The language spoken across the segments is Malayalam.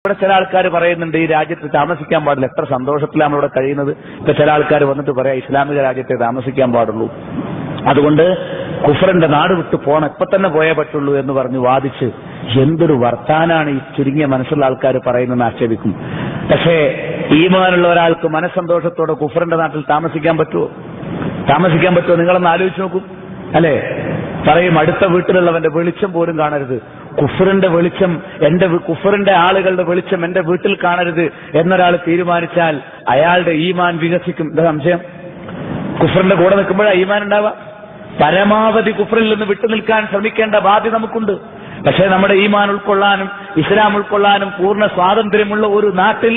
ഇവിടെ ചില ആൾക്കാർ പറയുന്നുണ്ട് ഈ രാജ്യത്ത് താമസിക്കാൻ പാടില്ല, എത്ര സന്തോഷത്തിലാണ് ഇവിടെ കഴിയുന്നത്. ഇപ്പൊ ചില ആൾക്കാർ വന്നിട്ട് പറയാം ഇസ്ലാമിക രാജ്യത്തെ താമസിക്കാൻ പാടുള്ളൂ, അതുകൊണ്ട് കുഫറിന്റെ നാട് വിട്ടു പോണം, ഇപ്പൊ തന്നെ പോയേ പറ്റുള്ളൂ എന്ന് പറഞ്ഞ് വാദിച്ച് എന്തൊരു വർത്താനാണ് ഈ ചുരുങ്ങിയ മനസ്സുള്ള ആൾക്കാർ പറയുന്നതെന്ന് ആക്ഷേപിക്കും. പക്ഷേ ഈമാനുള്ള ഒരാൾക്ക് മനസ്സന്തോഷത്തോടെ കുഫറിന്റെ നാട്ടിൽ താമസിക്കാൻ പറ്റുമോ? നിങ്ങളൊന്ന് ആലോചിച്ച് നോക്കൂ അല്ലെ. പറയും അടുത്ത വീട്ടിലുള്ളവന്റെ വെളിച്ചം പോലും കാണരുത്, കുഫറിന്റെ വെളിച്ചം കുഫറിന്റെ ആളുകളുടെ വെളിച്ചം എന്റെ വീട്ടിൽ കാണരുത് എന്നൊരാൾ തീരുമാനിച്ചാൽ അയാളുടെ ഈമാൻ വികസിക്കും. എന്താ സംശയം? കുഫറിന്റെ കൂടെ നിൽക്കുമ്പോഴാണ് ഈമാൻ ഉണ്ടാവുക. പരമാവധി കുഫറിൽ നിന്ന് വിട്ടുനിൽക്കാൻ ശ്രമിക്കേണ്ട ബാധ്യത നമുക്കുണ്ട്. പക്ഷേ നമ്മുടെ ഈമാൻ ഉൾക്കൊള്ളാനും ഇസ്ലാം ഉൾക്കൊള്ളാനും പൂർണ്ണ സ്വാതന്ത്ര്യമുള്ള ഒരു നാട്ടിൽ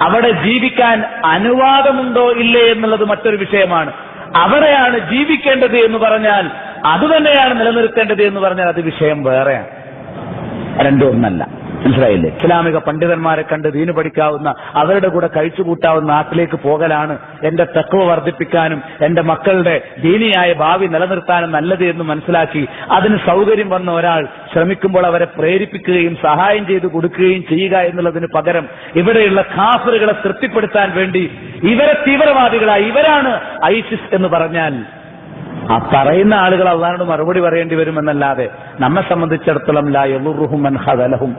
അവിടെ ജീവിക്കാൻ അനുവാദമുണ്ടോ ഇല്ലേ എന്നുള്ളത് മറ്റൊരു വിഷയമാണ്. അവിടെയാണ് ജീവിക്കേണ്ടത് എന്ന് പറഞ്ഞാൽ അതുതന്നെയാണ് നിലനിർത്തേണ്ടത് എന്ന് പറഞ്ഞാൽ അത് വിഷയം വേറെയാണ്. രണ്ടും ഒന്നല്ല. മനസ്സിലായില്ലേ? ഇസ്ലാമിക പണ്ഡിതന്മാരെ കണ്ട് ദീന് പഠിക്കാവുന്ന, അവരുടെ കൂടെ കഴിച്ചുകൂട്ടാവുന്ന നാട്ടിലേക്ക് പോകലാണ് എന്റെ തഖ്വ വർദ്ധിപ്പിക്കാനും എന്റെ മക്കളുടെ ദീനിയായ ഭാവി നിലനിർത്താനും നല്ലത് എന്ന് മനസ്സിലാക്കി അതിന് സൗകര്യം വന്ന ഒരാൾ ശ്രമിക്കുമ്പോൾ അവരെ പ്രേരിപ്പിക്കുകയും സഹായം ചെയ്തു കൊടുക്കുകയും ചെയ്യുക എന്നുള്ളതിന് പകരം ഇവിടെയുള്ള കാഫിറുകളെ തൃപ്തിപ്പെടുത്താൻ വേണ്ടി ഇവരെ തീവ്രവാദികളായി, ഇവരാണ് ഐസിസ് എന്ന് പറഞ്ഞാൽ ആ പറയുന്ന ആളുകൾ അള്ളാഹുവിനോട് മറുപടി പറയേണ്ടി വരുമെന്നല്ലാതെ നമ്മെ സംബന്ധിച്ചിടത്തോളം ലാ യളുറുഹും മൻ ഖദലഹും,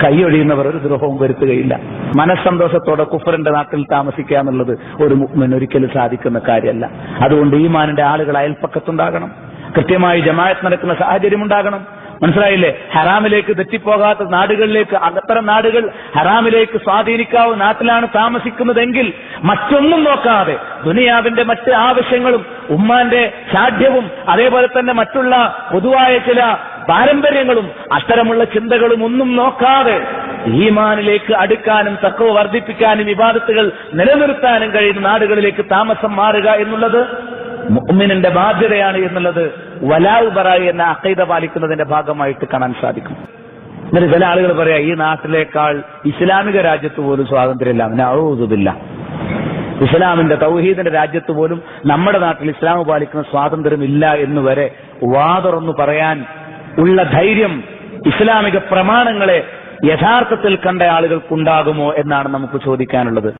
കൈയൊഴിയുന്നവർ ഒരു ദ്രോഹവും വരുത്തുകയില്ല. മനസ്സന്തോഷത്തോടെ കുഫറിന്റെ നാട്ടിൽ താമസിക്കുക എന്നുള്ളത് ഒരു മുഅ്മിന് ഒരിക്കലും സാധിക്കുന്ന കാര്യമല്ല. അതുകൊണ്ട് ഈമാനിന്റെ ആളുകൾ അയൽപ്പക്കത്തുണ്ടാകണം, കൃത്യമായി ജമാഅത്ത് നടക്കുന്ന സാഹചര്യം ഉണ്ടാകണം. മനസ്സിലായില്ലേ? ഹറാമിലേക്ക് തെറ്റിപ്പോകാത്ത നാടുകളിലേക്ക്, അത്തരം നാടുകൾ ഹറാമിലേക്ക് സ്വാധീനിക്കാവുന്ന നാട്ടിലാണ് താമസിക്കുന്നതെങ്കിൽ മറ്റൊന്നും നോക്കാതെ ദുനിയാവിന്റെ മറ്റ് ആവശ്യങ്ങളും ഉമ്മാന്റെ ഷാഠ്യവും അതേപോലെ തന്നെ മറ്റുള്ള പൊതുവായ ചില പാരമ്പര്യങ്ങളും അത്തരമുള്ള ചിന്തകളും ഒന്നും നോക്കാതെ ഈമാനിലേക്ക് അടുക്കാനും തഖ്വ വർദ്ധിപ്പിക്കാനും ഇബാദത്തുകൾ നിലനിർത്താനും കഴിയുന്ന നാടുകളിലേക്ക് താമസം മാറുക എന്നുള്ളത് മുഅ്മിനിന്റെ ബാധ്യതയാണ് എന്നുള്ളത് വലാഉ ബറാഇ എന്ന അഖീദ പാലിക്കുന്നതിന്റെ ഭാഗമായിട്ട് കാണാൻ സാധിക്കും. എന്നിട്ട് ചില ആളുകൾ പറയാ ഈ നാട്ടിലേക്കാൾ ഇസ്ലാമിക രാജ്യത്ത് പോലും സ്വാതന്ത്ര്യമില്ല. നഊദു ബില്ലാഹ്. ഇസ്ലാമിന്റെ തൗഹീദിന്റെ രാജ്യത്ത് പോലും നമ്മുടെ നാട്ടിൽ ഇസ്ലാം പാലിക്കുന്ന സ്വാതന്ത്ര്യമില്ല എന്ന് വരെ വാതുറന്നു പറയാൻ ഉള്ള ധൈര്യം ഇസ്ലാമിക പ്രമാണങ്ങളെ യഥാർത്ഥത്തിൽ കണ്ട ആളുകൾക്കുണ്ടാകുമോ എന്നാണ് നമുക്ക് ചോദിക്കാനുള്ളത്.